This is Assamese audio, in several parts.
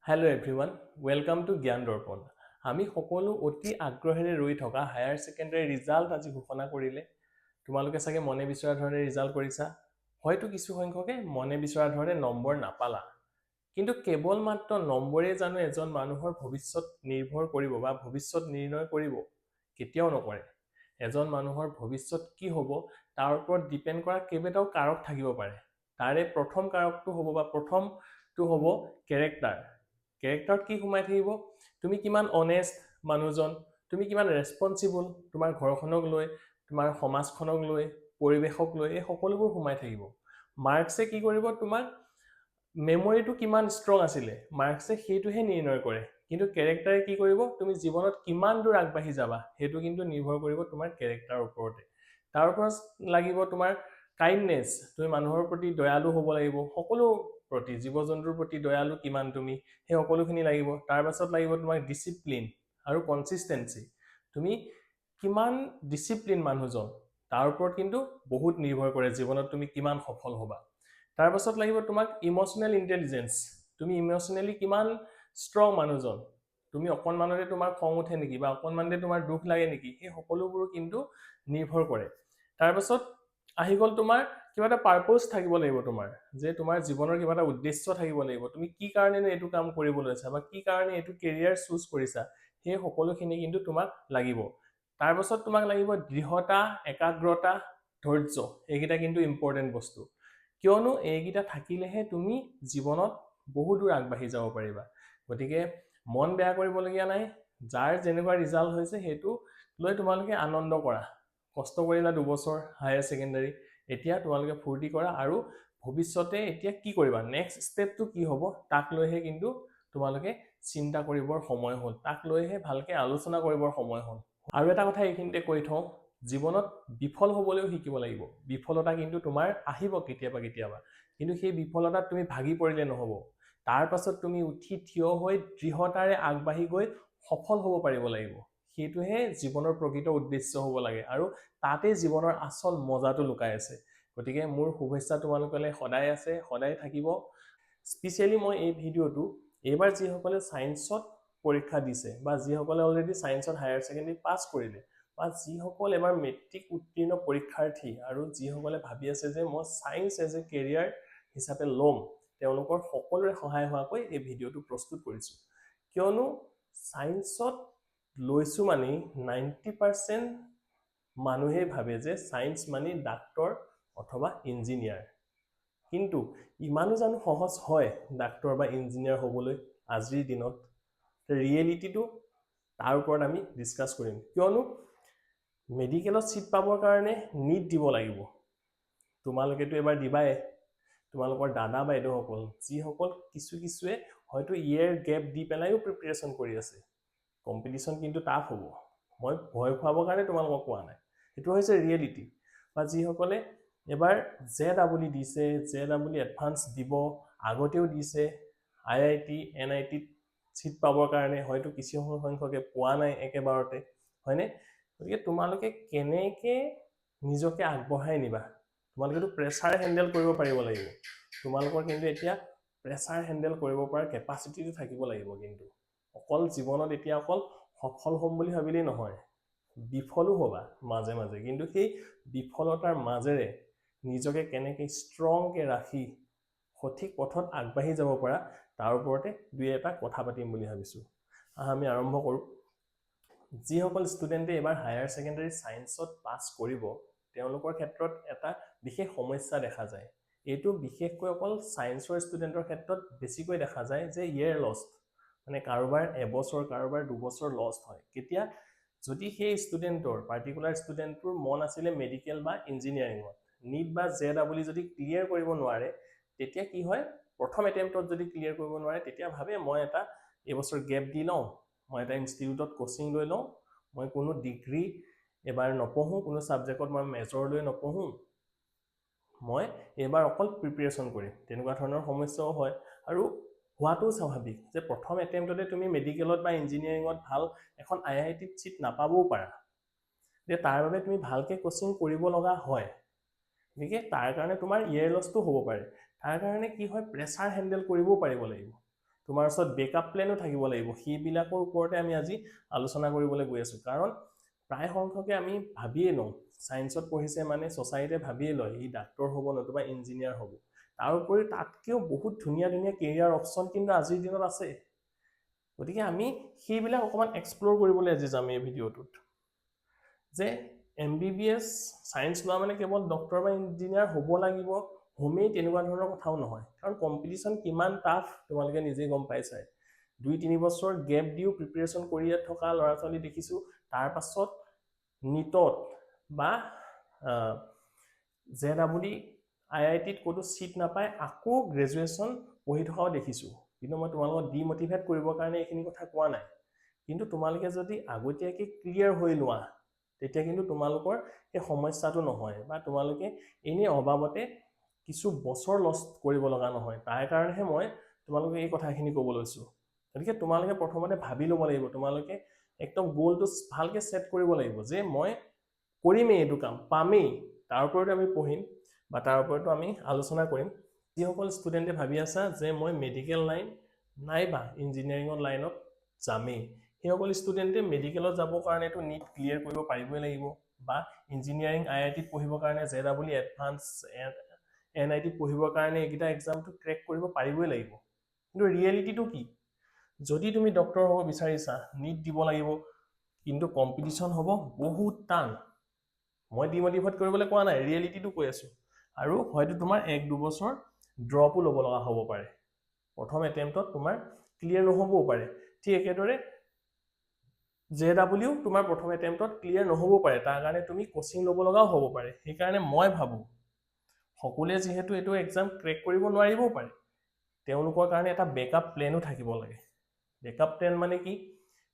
হেল্ল' এভৰিৱান, ৱেলকাম টু জ্ঞান দৰ্পণ। আমি সকলো অতি আগ্ৰহেৰে ৰৈ থকা হায়াৰ ছেকেণ্ডাৰী ৰিজাল্ট আজি ঘোষণা কৰিলে। তোমালোকে চাগে মনে বিচৰা ধৰণে ৰিজাল্ট কৰিছা। হয়তো কিছু সংখ্যকে মনে বিচৰা ধৰণে নম্বৰ নাপালা। কিন্তু কেৱল মাত্ৰ নম্বৰে জানো এজন মানুহৰ ভৱিষ্যত নিৰ্ভৰ কৰিব বা ভৱিষ্যত নিৰ্ণয় কৰিব? কেতিয়াও নকৰে। এজন মানুহৰ ভৱিষ্যত কি হ'ব তাৰ ওপৰত ডিপেণ্ড কৰা কেইবাটাও কাৰক থাকিব পাৰে। তাৰে প্ৰথম কাৰকটো হ'ব বা প্ৰথমটো হ'ব কেৰেক্টাৰ। কেৰেক্টাৰত কি সোমাই থাকিব? তুমি কিমান অনেষ্ট মানুহজন, তুমি কিমান ৰেছপনচিবল, তোমাৰ ঘৰখনক লৈ, তোমাৰ সমাজখনক লৈ, পৰিৱেশক লৈ, এই সকলোবোৰ সোমাই থাকিব। মাৰ্কছে কি কৰিব? তোমাক মেমৰিটো কিমান ষ্ট্ৰং আছিলে, মাৰ্কছে সেইটোহে নিৰ্ণয় কৰে। কিন্তু কেৰেক্টাৰে কি কৰিব? তুমি জীৱনত কিমান দূৰ আগবাঢ়ি যাবা সেইটো কিন্তু নিৰ্ভৰ কৰিব তোমাৰ কেৰেক্টাৰৰ ওপৰতে। তাৰ ওপৰত লাগিব তোমাৰ কাইণ্ডনেছ, তুমি মানুহৰ প্ৰতি দয়ালু হ'ব লাগিব, সকলো প্ৰতি, জীৱ জন্তুৰ প্ৰতি দয়ালু কিমান তুমি, সেই সকলোখিনি লাগিব। তাৰ পাছত লাগিব তোমাক ডিচিপ্লিন আৰু কনচিষ্টেঞ্চি, তুমি কিমান ডিচিপ্লিন মানুহজন, তাৰ ওপৰত কিন্তু বহুত নিৰ্ভৰ কৰে জীৱনত তুমি কিমান সফল হ'বা। তাৰ পাছত লাগিব তোমাক ইম'চনেল ইণ্টেলিজেঞ্চ, তুমি ইম'চনেলি কিমান ষ্ট্ৰং মানুহজন, তুমি অকণমানতে তোমাৰ খং উঠে নেকি বা অকণমানতে তোমাৰ দুখ লাগে নেকি, সেই সকলোবোৰ কিন্তু নিৰ্ভৰ কৰে। তাৰ পাছত আহি গ'ল তোমাৰ কিবা এটা পাৰ্পজ থাকিব লাগিব, তোমাৰ যে তোমাৰ জীৱনৰ কিবা এটা উদ্দেশ্য থাকিব লাগিব, তুমি কি কাৰণে এইটো কাম কৰিব লৈছা বা কি কাৰণে এইটো কেৰিয়াৰ চুজ কৰিছা, সেই সকলোখিনি কিন্তু তোমাক লাগিব। তাৰ পাছত তোমাক লাগিব দৃঢ়তা, একাগ্ৰতা, ধৈৰ্য, এইকেইটা কিন্তু ইম্পৰ্টেণ্ট বস্তু। কিয়নো এইকেইটা থাকিলেহে তুমি জীৱনত বহু দূৰ আগবাঢ়ি যাব পাৰিবা। গতিকে মন বেয়া কৰিবলগীয়া নাই, যাৰ যেনেকুৱা ৰিজাল্ট হৈছে সেইটো লৈ তোমালোকে আনন্দ কৰা। কষ্ট কৰিলা 2 বছৰ হায়াৰ ছেকেণ্ডাৰী, এতিয়া তোমালোকে ফূৰ্তি কৰা আৰু ভৱিষ্যতে এতিয়া কি কৰিবা, নেক্সট ষ্টেপটো কি হ'ব তাক লৈহে কিন্তু তোমালোকে চিন্তা কৰিবৰ সময় হ'ল, তাক লৈহে ভালকৈ আলোচনা কৰিবৰ সময় হ'ল। আৰু এটা কথা এইখিনিতে কৈ থওঁ, জীৱনত বিফল হ'বলৈও শিকিব লাগিব। বিফলতা কিন্তু তোমাৰ আহিব কেতিয়াবা কেতিয়াবা, কিন্তু সেই বিফলতাত তুমি ভাগি পৰিলে নহ'ব। তাৰ পাছত তুমি উঠি থিয় হৈ দৃঢ়তাৰে আগবাঢ়ি গৈ সফল হ'ব পাৰিব লাগিব। সেইটোহে জীৱনৰ প্ৰকৃত উদ্দেশ্য হ'ব লাগে আৰু তাতেই জীৱনৰ আচল মজাটো লুকাই আছে। গতিকে মোৰ শুভেচ্ছা তোমালোকলৈ সদায় আছে, সদায় থাকিব। স্পেচিয়েলি মই এই ভিডিঅ'টো এইবাৰ যিসকলে ছায়েন্সত পৰীক্ষা দিছে বা যিসকলে অলৰেডি ছায়েন্সত হায়াৰ ছেকেণ্ডেৰী পাছ কৰিলে বা যিসকল এবাৰ মেট্ৰিক উত্তীৰ্ণ পৰীক্ষাৰ্থী আৰু যিসকলে ভাবি আছে যে মই ছায়েন্স এজ এ কেৰিয়াৰ হিচাপে ল'ম, তেওঁলোকৰ সকলোৰে সহায় হোৱাকৈ এই ভিডিঅ'টো প্ৰস্তুত কৰিছোঁ। কিয়নো ছায়েন্সত লৈছোঁ মানে 90% মানুহে ভাবে যে ছায়েন্স মানে ডাক্তৰ অথবা ইঞ্জিনিয়াৰ। কিন্তু ইমানো জানো সহজ হয় ডাক্তৰ বা ইঞ্জিনিয়াৰ হ'বলৈ আজিৰ দিনত? ৰিয়েলিটিটো তাৰ ওপৰত আমি ডিছকাছ কৰিম। কিয়নো মেডিকেলত ছিট পাবৰ কাৰণে নীট দিব লাগিব। তোমালোকেতো এবাৰ দিবাই, তোমালোকৰ দাদা বাইদেউসকল যিসকল কিছুৱে হয়তো ইয়েৰ গেপ দি পেলাইও প্ৰিপেৰেশ্যন কৰি আছে। কম্পিটিশ্যন কিন্তু টাফ হ'ব, মই ভয় খুৱাবৰ কাৰণে তোমালোকক কোৱা নাই, সেইটো হৈছে ৰিয়েলিটি। বা যিসকলে এবাৰ JEE দিছে, JEE এডভান্স দিব, আগতেও দিছে, IIT NITত ছিট পাবৰ কাৰণে হয়তো কিছু সংখ্যকে পোৱা নাই একেবাৰতে, হয়নে? গতিকে তোমালোকে কেনেকৈ নিজকে আগবঢ়াই নিবা, তোমালোকেতো প্ৰেছাৰ হেণ্ডেল কৰিব পাৰিব লাগিব। তোমালোকৰ কিন্তু এতিয়া প্ৰেছাৰ হেণ্ডেল কৰিব পৰা কেপাচিটিটো থাকিব লাগিব। কিন্তু অকল জীৱনত এতিয়া অকল সফল হ'ম বুলি ভাবিলেই নহয়, বিফলো হ'বা মাজে মাজে, কিন্তু সেই বিফলতাৰ মাজেৰে নিজকে কেনেকৈ ষ্ট্ৰংকৈ ৰাখি সঠিক পথত আগবাঢ়ি যাব পৰা তাৰ ওপৰতে দুই এটা কথা পাতিম বুলি ভাবিছোঁ। আমি আৰম্ভ কৰোঁ। যিসকল ষ্টুডেণ্টে এবাৰ হায়াৰ ছেকেণ্ডাৰী ছায়েন্সত পাছ কৰিব, তেওঁলোকৰ ক্ষেত্ৰত এটা বিশেষ সমস্যা দেখা যায়। এইটো বিশেষকৈ অকল ছায়েন্সৰ ষ্টুডেণ্টৰ ক্ষেত্ৰত বেছিকৈ দেখা যায় যে ইয়েৰ লষ্ট, মানে কাৰোবাৰ এবছৰ কাৰোবাৰ 2 বছৰ লষ্ট হয়। কেতিয়া? যদি সেই ষ্টুডেণ্টৰ পাৰ্টিকুলাৰ ষ্টুডেণ্টটোৰ মন আছিলে মেডিকেল বা ইঞ্জিনিয়াৰিঙত, নীট বা JEE যদি ক্লিয়াৰ কৰিব নোৱাৰে, তেতিয়া কি হয়, প্ৰথম এটেম্পটত যদি ক্লিয়াৰ কৰিব নোৱাৰে তেতিয়া ভাবে মই এটা এবছৰ গেপ দি লওঁ, মই এটা ইনষ্টিটিউটত কোচিং লৈ লওঁ, মই কোনো ডিগ্ৰী এবাৰ নপঢ়োঁ, কোনো ছাবজেক্টত মই মেজৰ লৈ নপঢ়োঁ, মই এবাৰ অকল প্ৰিপেৰেশ্যন কৰিম। তেনেকুৱা ধৰণৰ সমস্যাও হয় আৰু হোৱাটোও স্বাভাৱিক যে প্ৰথম এটেম্পটতে তুমি মেডিকেলত বা ইঞ্জিনিয়াৰিঙত ভাল এখন IITত ছিট নাপাবও পাৰা, যে তাৰ বাবে তুমি ভালকৈ কোচিং কৰিব লগা হয়। গতিকে তাৰ কাৰণে তোমাৰ ইয়েৰ লছটো হ'ব পাৰে। তাৰ কাৰণে কি হয়, প্ৰেছাৰ হেণ্ডেল কৰিবও পাৰিব লাগিব। তোমাৰ ওচৰত বেকআপ প্লেনো থাকিব লাগিব সেইবিলাকৰ ওপৰতে আমি আজি আলোচনা কৰিবলৈ গৈ আছোঁ কাৰণ প্ৰায় সংখ্যকে আমি ভাবিয়ে লওঁ সায়েন্সত পঢ়িছে মানে সোসাইটিয়ে ভাবিয়ে লয় ই ডাক্তৰ হ'ব নতুবা ইঞ্জিনিয়াৰ হ'ব তাৰ উপৰি তাতকেও বহুত ধুনীয়া ধুনীয়া কেৰিয়াৰ অপচন কিন্তু আজিৰ দিনত আছে গতিকে আমি সেইবিলাক অকমান এক্সপ্লোৰ কৰিবলৈ আজি যাম এই ভিডিঅ'টোত যে MBBS সায়েন্স লোৱা মানে কেৱল ডক্টৰ বা ইঞ্জিনিয়াৰ হ'ব লাগিব হোমেই তেনেকুৱা ধৰণৰ কথাও নহয় কাৰণ কম্পিটিশন কিমান টাফ তোমালোকে নিজে গম পাইছাই 2-3 বছৰ গেপ দিও প্ৰিপাৰেচন কৰি থকা ল'ৰা ছোৱালী দেখিছো তাৰ পাছত নিটত বা JEE IITত কোনো সিট নাপায় আকৌ গ্ৰেজুৱেচন পঢ়ি থকাও দেখিছো কিন্তু মই তোমালোকক ডিমোটিভেট কৰিবৰ কাৰণে এইখিনি কথা কোৱা নাই কিন্তু তোমালোকে যদি আগতীয়াকৈ ক্লিয়াৰ হৈ লোৱা তেতিয়া কিন্তু তোমালোকৰ এই সমস্যাটো নহয় বা তোমালোকে এনে অভাৱতে কিছু বছৰ লষ্ট কৰিব লগা নহয় তাৰ কাৰণেহে মই তোমালোকে এই কথাখিনি ক'ব লৈছো গতিকে তোমালোকে প্ৰথমতে ভাবি ল'ব লাগিব তোমালোকে একদম গোলটো ভালকে সেট কৰিব লাগিব যে মই কৰিমেই এইটো কাম পামেই তাৰ ওপৰত আমি পঢ়িম বা তাৰ ওপৰত আমি আলোচনা কৰিম যিসকল ষ্টুডেণ্টে ভাবি আছা যে মই মেডিকেল লাইন নাইবা ইঞ্জিনিয়াৰিঙৰ লাইনত যামেই সেইসকল ষ্টুডেণ্টে মেডিকেলত যাবৰ কাৰণেতো নিট ক্লিয়াৰ কৰিব পাৰিবই লাগিব বা ইঞ্জিনিয়াৰিং IITত পঢ়িবৰ কাৰণে JEE এডভান্স NITত পঢ়িবৰ কাৰণে এইকেইটা এক্সামটো ক্ৰেক কৰিব পাৰিবই লাগিব কিন্তু ৰিয়েলিটিটো কি যদি তুমি ডক্টৰ হ'ব বিচাৰিছা নিট দিব লাগিব কিন্তু কম্পিটিশন হ'ব বহুত টান মই ডিমোটিভেট কৰিবলৈ কোৱা নাই ৰিয়েলিটিটো কৈ আছো আৰু হয়তো তোমাৰ 1-2 বছৰ ড্ৰপও ল'ব লগা হ'ব পাৰে প্ৰথম এটেম্পটত তোমাৰ ক্লিয়াৰ নহবও পাৰে ঠিক একেদৰে JEE তোমাৰ প্ৰথম এটেম্পটত ক্লিয়াৰ নহবও পাৰে তাৰ কাৰণে তুমি কোচিং ল'ব লগাও হ'ব পাৰে সেই কাৰণে মই ভাবো সকলোৱে যেহেতু এটো এক্সাম ক্ৰেক কৰিব নোৱাৰিবও পাৰে তেওঁলোকৰ কাৰণে এটা বেকআপ প্লেনো থাকিব লাগে বেকআপ প্লেন মানে কি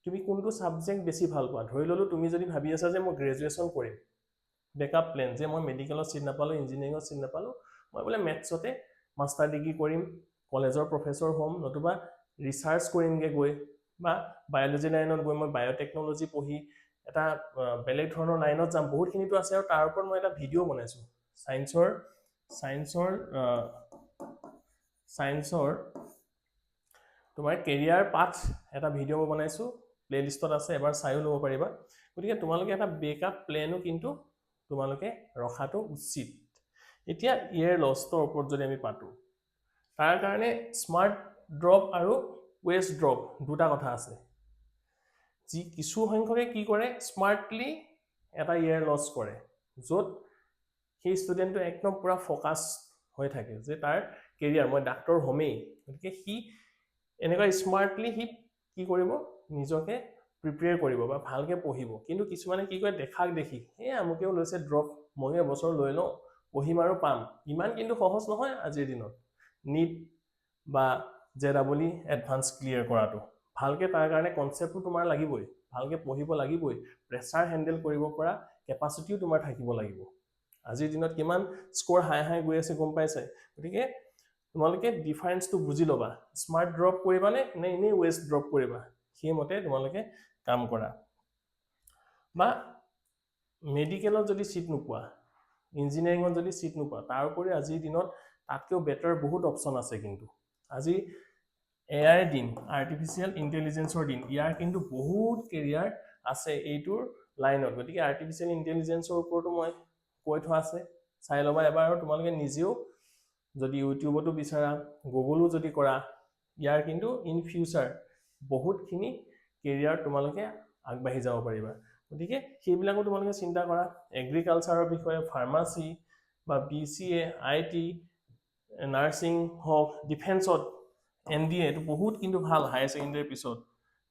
তুমি কোনটো সাবজেক্ট বেছি ভাল পোৱা ধৰি ললো তুমি যদি ভাবি আছা যে মই গ্ৰেজুৱেচন কৰিম বেকআপ প্লেন যে মই মেডিকেলত সিট নাপালো ইঞ্জিনিয়াৰিঙত সিট নাপালো মই বলে মেথছতে মাষ্টাৰ ডিগ্ৰী কৰিম কলেজৰ প্ৰফেসৰ হ'ম নতুবা ৰিসাৰ্চ কৰিমগে গৈ বা বায়োলজি লাইনত গৈ মই বায়োটেকনলজি পঢ়ি এটা বেলেগ ধৰণৰ লাইনত যাম বহুতখিনিটো আছে আৰু তাৰ ওপৰত মই এটা ভিডিঅ' বনাইছো সায়েন্সৰ তোমাৰ কেৰিয়াৰ পাথ এটা ভিডিঅ' বনাইছো প্লেলিষ্টত আছে এবাৰ চাইও ল'ব পাৰিবা গতিকে তোমালোকে এটা বেকআপ প্লেনো কিন্তু তোমালোকে ৰখাটো উচিত এতিয়া ইয়াৰ লষ্টৰ ওপৰত যদি আমি পাতো তাৰ কাৰণে স্মাৰ্ট ড্ৰপ আৰু ৱেষ্ট ড্ৰপ দুটা কথা আছে যি কিছু সংখ্যকে কি কৰে স্মাৰ্টলি এটা ইয়াৰ লছ কৰে য'ত সেই ষ্টুডেন্টটো একদম পুৰা ফোকাস হৈ থাকে যে তাৰ কেৰিয়াৰ মই ডাক্তৰ হ'মেই গতিকে সি এনেকুৱা স্মাৰ্টলি হি কি কৰিব নিজকে প্ৰিপেয়াৰ কৰিব বা ভালকে পঢ়িব কিন্তু কিছুমানে কি কয় দেখাক দেখি এই আমুকেও লৈছে ড্ৰপ মই এবছৰ লৈ লওঁ পঢ়িম আৰু পাম ইমান কিন্তু সহজ নহয় আজিৰ দিনত নিট বা JEE এডভান্স ক্লিয়াৰ কৰাটো ভালকে তাৰ কাৰণে কনসেপ্টটো তোমাৰ লাগিবই ভালকে পঢ়িব লাগিবই প্ৰেছাৰ হ্যান্ডেল কৰিব পৰা কেপাসিটিও তোমাৰ থাকিব লাগিব আজিৰ দিনত কিমান স্কোৰ হাই গৈ আছে গম পাইছে গতিকে তোমালোকে ডিফাৰেন্সটো বুজি লবা স্মাৰ্ট ড্ৰপ কৰিবা নে নে ৱেষ্ট ড্ৰপ কৰিবা সেই মতে তোমালোকে কাম কৰা বা মেডিকেলত যদি সিট নোপোৱা ইঞ্জিনিয়াৰিঙত যদি সিট নোপোৱা তাৰ উপৰি আজিৰ দিনত তাতকেও বেটাৰ বহুত অপচন আছে কিন্তু আজি AI দিন আৰ্টিফিশিয়াল ইন্টেলিজেন্সৰ দিন ইয়াৰ কিন্তু বহুত কেৰিয়াৰ আছে এইটোৰ লাইনত গতিকে আৰ্টিফিশিয়াল ইন্টেলিজেন্সৰ ওপৰতো মই কৈ থোৱা আছে চাই লবা এবাৰ আৰু তোমালোকে নিজেও যদি ইউটিউবতো বিচাৰা গুগলো যদি কৰা ইয়াৰ কিন্তু ইন ফিউচাৰ বহুতখিনি কেৰিয়াৰ তোমালোকে আগবাঢ়ি যাব পাৰিবা গতিকে সেইবিলাকো তোমালোকে চিন্তা কৰা এগ্ৰিকালচাৰৰ বিষয়ে ফাৰ্মাসি বা BCA IT nursing Haque ডিফেন্সত NDA এটো বহুত কিন্তু ভাল হাই সেকেন্ডাৰী পিছত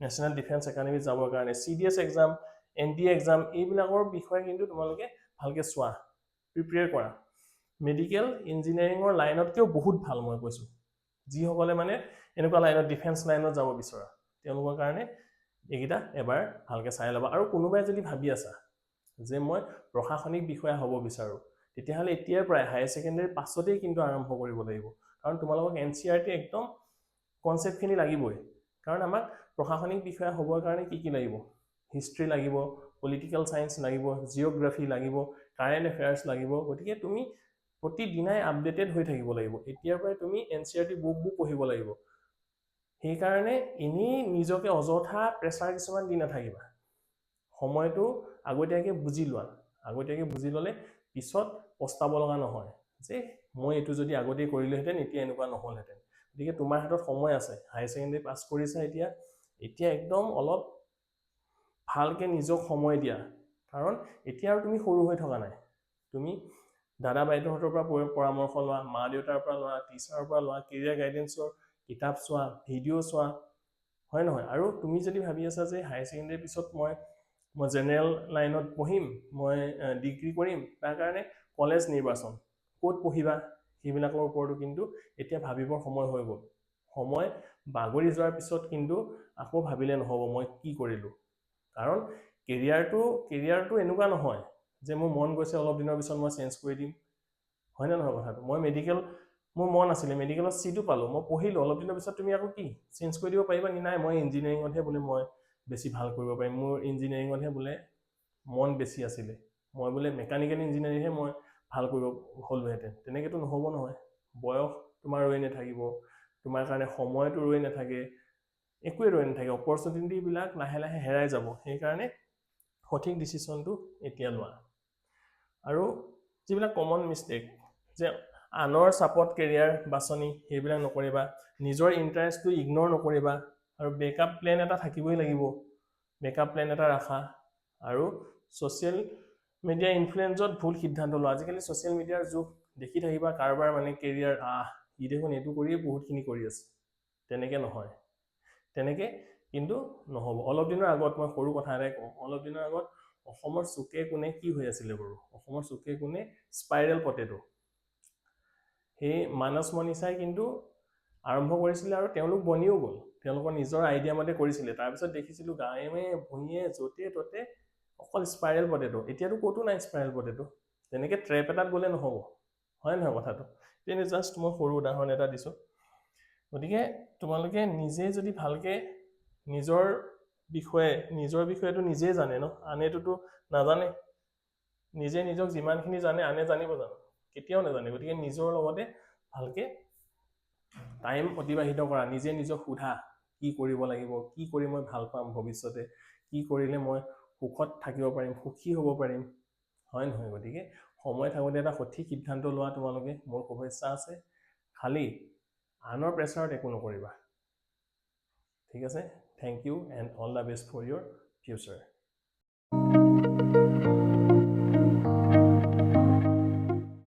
নেশনাল ডিফেন্স একাডেমি যাবৰ কাৰণে CDS এক্সাম NDA এক্সাম এইবিলাকৰ বিষয়ে কিন্তু তোমালোকে ভালকে চোৱা প্ৰিপেয়াৰ কৰা মেডিকেল ইঞ্জিনিয়াৰিঙৰ লাইনতকেও বহুত ভাল মই কৈছো যিসকলে মানে এনেকুৱা লাইনত ডিফেন্স লাইনত যাব বিচৰা তেওঁলোকৰ কাৰণে এইকেইটা এবাৰ ভালকে চাই ল'বা আৰু কোনোবাই যদি ভাবি আছা যে মই প্ৰশাসনিক বিষয়া হ'ব বিচাৰো তেতিয়াহলে এতিয়াৰ প্ৰায় হাই সেকেন্ডাৰী পাছতেই কিন্তু আৰম্ভ কৰিব লাগিব কাৰণ তোমালোকক NCERT একদম কনসেপ্টখিনি লাগিবই কাৰণ আমাক প্ৰশাসনিক বিষয়া হ'বৰ কাৰণে কি লাগিব হিষ্ট্ৰী লাগিব পলিটিক্যাল সায়েন্স লাগিব জিওগ্ৰাফি লাগিব কাৰেন্ট এফেয়াৰ্স লাগিব গতিকে তুমি প্ৰতিদিনাই আপডেটেড হৈ থাকিব লাগিব এতিয়াৰ পৰাই তুমি NCERT বুক পঢ়িব লাগিব সেইকাৰণে এনেই নিজকে অযথা প্ৰেছাৰ কিছুমান দি নাথাকিবা সময়টো আগতীয়াকৈ বুজি লোৱা আগতীয়াকৈ বুজি ল'লে পিছত পস্তাব লগা নহয় যে মই এইটো যদি আগতেই কৰিলোহেঁতেন এতিয়া এনেকুৱা নহ'লহেঁতেন গতিকে তোমাৰ হাতত সময় আছে হায়াৰ ছেকেণ্ডেৰী পাছ কৰিছা এতিয়া একদম অলপ ভালকৈ নিজক সময় দিয়া কাৰণ এতিয়া আৰু তুমি সৰু হৈ থকা নাই তুমি দাদা বাইদেউহঁতৰ পৰা পৰামৰ্শ লোৱা মা দেউতাৰ পৰা লোৱা টিচাৰৰ পৰা লোৱা কেৰিয়াৰ গাইডেন্সৰ কিতাপ চোৱা ভিডিঅ' চোৱা হয় নহয় আৰু তুমি যদি ভাবি আছা যে হায়াৰ ছেকেণ্ডেৰীৰ পিছত মই জেনেৰেল লাইনত পঢ়িম মই ডিগ্ৰী কৰিম তাৰ কাৰণে কলেজ নিৰ্বাচন ক'ত পঢ়িবা সেইবিলাকৰ ওপৰতো কিন্তু এতিয়া ভাবিবৰ সময় হৈ গ'ল সময় বাগৰি যোৱাৰ পিছত কিন্তু আকৌ ভাবিলে নহ'ব মই কি কৰিলোঁ কাৰণ কেৰিয়াৰটো এনেকুৱা নহয় যে মোৰ মন গৈছে অলপ দিনৰ পিছত মই চেঞ্জ কৰি দিম হয় নে নহয় কথাটো মই মোৰ মন আছিলে মেডিকেলত চিটো পালোঁ মই পঢ়িলোঁ অলপ দিনৰ পিছত তুমি আকৌ কি চেঞ্জ কৰি দিব পাৰিবা নি নাই মই ইঞ্জিনিয়াৰিঙতহে বোলে মই বেছি ভাল কৰিব পাৰিম মোৰ ইঞ্জিনিয়াৰিঙতহে বোলে মন বেছি আছিলে মই বোলে মেকানিকেল ইঞ্জিনিয়াৰিংহে মই ভাল কৰিব হ'লোহেঁতেন তেনেকৈতো নহ'ব নহয় বয়স তোমাৰ ৰৈ নাথাকিব তোমাৰ কাৰণে সময়টো ৰৈ নাথাকে একোৱে ৰৈ নাথাকে অপৰচুনিটিবিলাক লাহে লাহে হেৰাই যাব সেইকাৰণে সঠিক ডিচিশ্যনটো এতিয়া লোৱা আৰু যিবিলাক কমন মিষ্টেক যে আনৰ চাপত কেৰিয়াৰ বাছনি সেইবিলাক নকৰিবা নিজৰ ইণ্টাৰেষ্টটো ইগন'ৰ নকৰিবা আৰু বেকআপ প্লেন এটা থাকিবই লাগিব বেকআপ প্লেন এটা ৰাখা আৰু ছ'চিয়েল মিডিয়া ইনফ্লুৱেঞ্চত ভুল সিদ্ধান্ত লোৱা আজিকালি ছ'চিয়েল মিডিয়াৰ যুগ দেখি থাকিবা কাৰোবাৰ মানে কেৰিয়াৰ ই দেখোন এইটো কৰিয়ে বহুতখিনি কৰি আছে তেনেকৈ নহয় তেনেকৈ কিন্তু নহ'ব অলপ দিনৰ আগত মই সৰু কথা এটাই কওঁ অলপ দিনৰ আগত অসমৰ চুকে কোণে কি হৈ আছিলে বাৰু অসমৰ চুকে কোণে স্পাইৰেল পটেটো সেই মানস মনিষাই কিন্তু আৰম্ভ কৰিছিলে আৰু তেওঁলোক বনিও গ'ল তেওঁলোকৰ নিজৰ আইডিয়া মতে কৰিছিলে তাৰপিছত দেখিছিলোঁ গাঁৱে ভূঞে য'তে ত'তে অকল স্পাইৰেল পটেটো এতিয়াতো ক'তো নাই স্পাইৰেল পটেটো তেনেকৈ ট্ৰেপ এটাত গ'লে নহ'ব হয় নহয় কথাটো তেনে জাষ্ট মই সৰু উদাহৰণ এটা দিছোঁ গতিকে তোমালোকে নিজে যদি ভালকৈ নিজৰ বিষয়েটো নিজেই জানে ন আনেটোতো নাজানে নিজে নিজক যিমানখিনি জানে আনে জানিব জানো কেতিয়াও নাজানে গতিকে নিজৰ লগতে ভালকৈ টাইম অতিবাহিত কৰা নিজে নিজক সোধা কি কৰিব লাগিব কি কৰি মই ভাল পাম ভৱিষ্যতে কি কৰিলে মই সুখত থাকিব পাৰিম সুখী হ'ব পাৰিম হয় নহয় গতিকে সময় থাকোঁতে এটা সঠিক সিদ্ধান্ত লোৱা তোমালোকে মোৰ শুভেচ্ছা আছে খালি আনৰ প্ৰেছাৰত একো নকৰিবা ঠিক আছে thank you and all the best for your future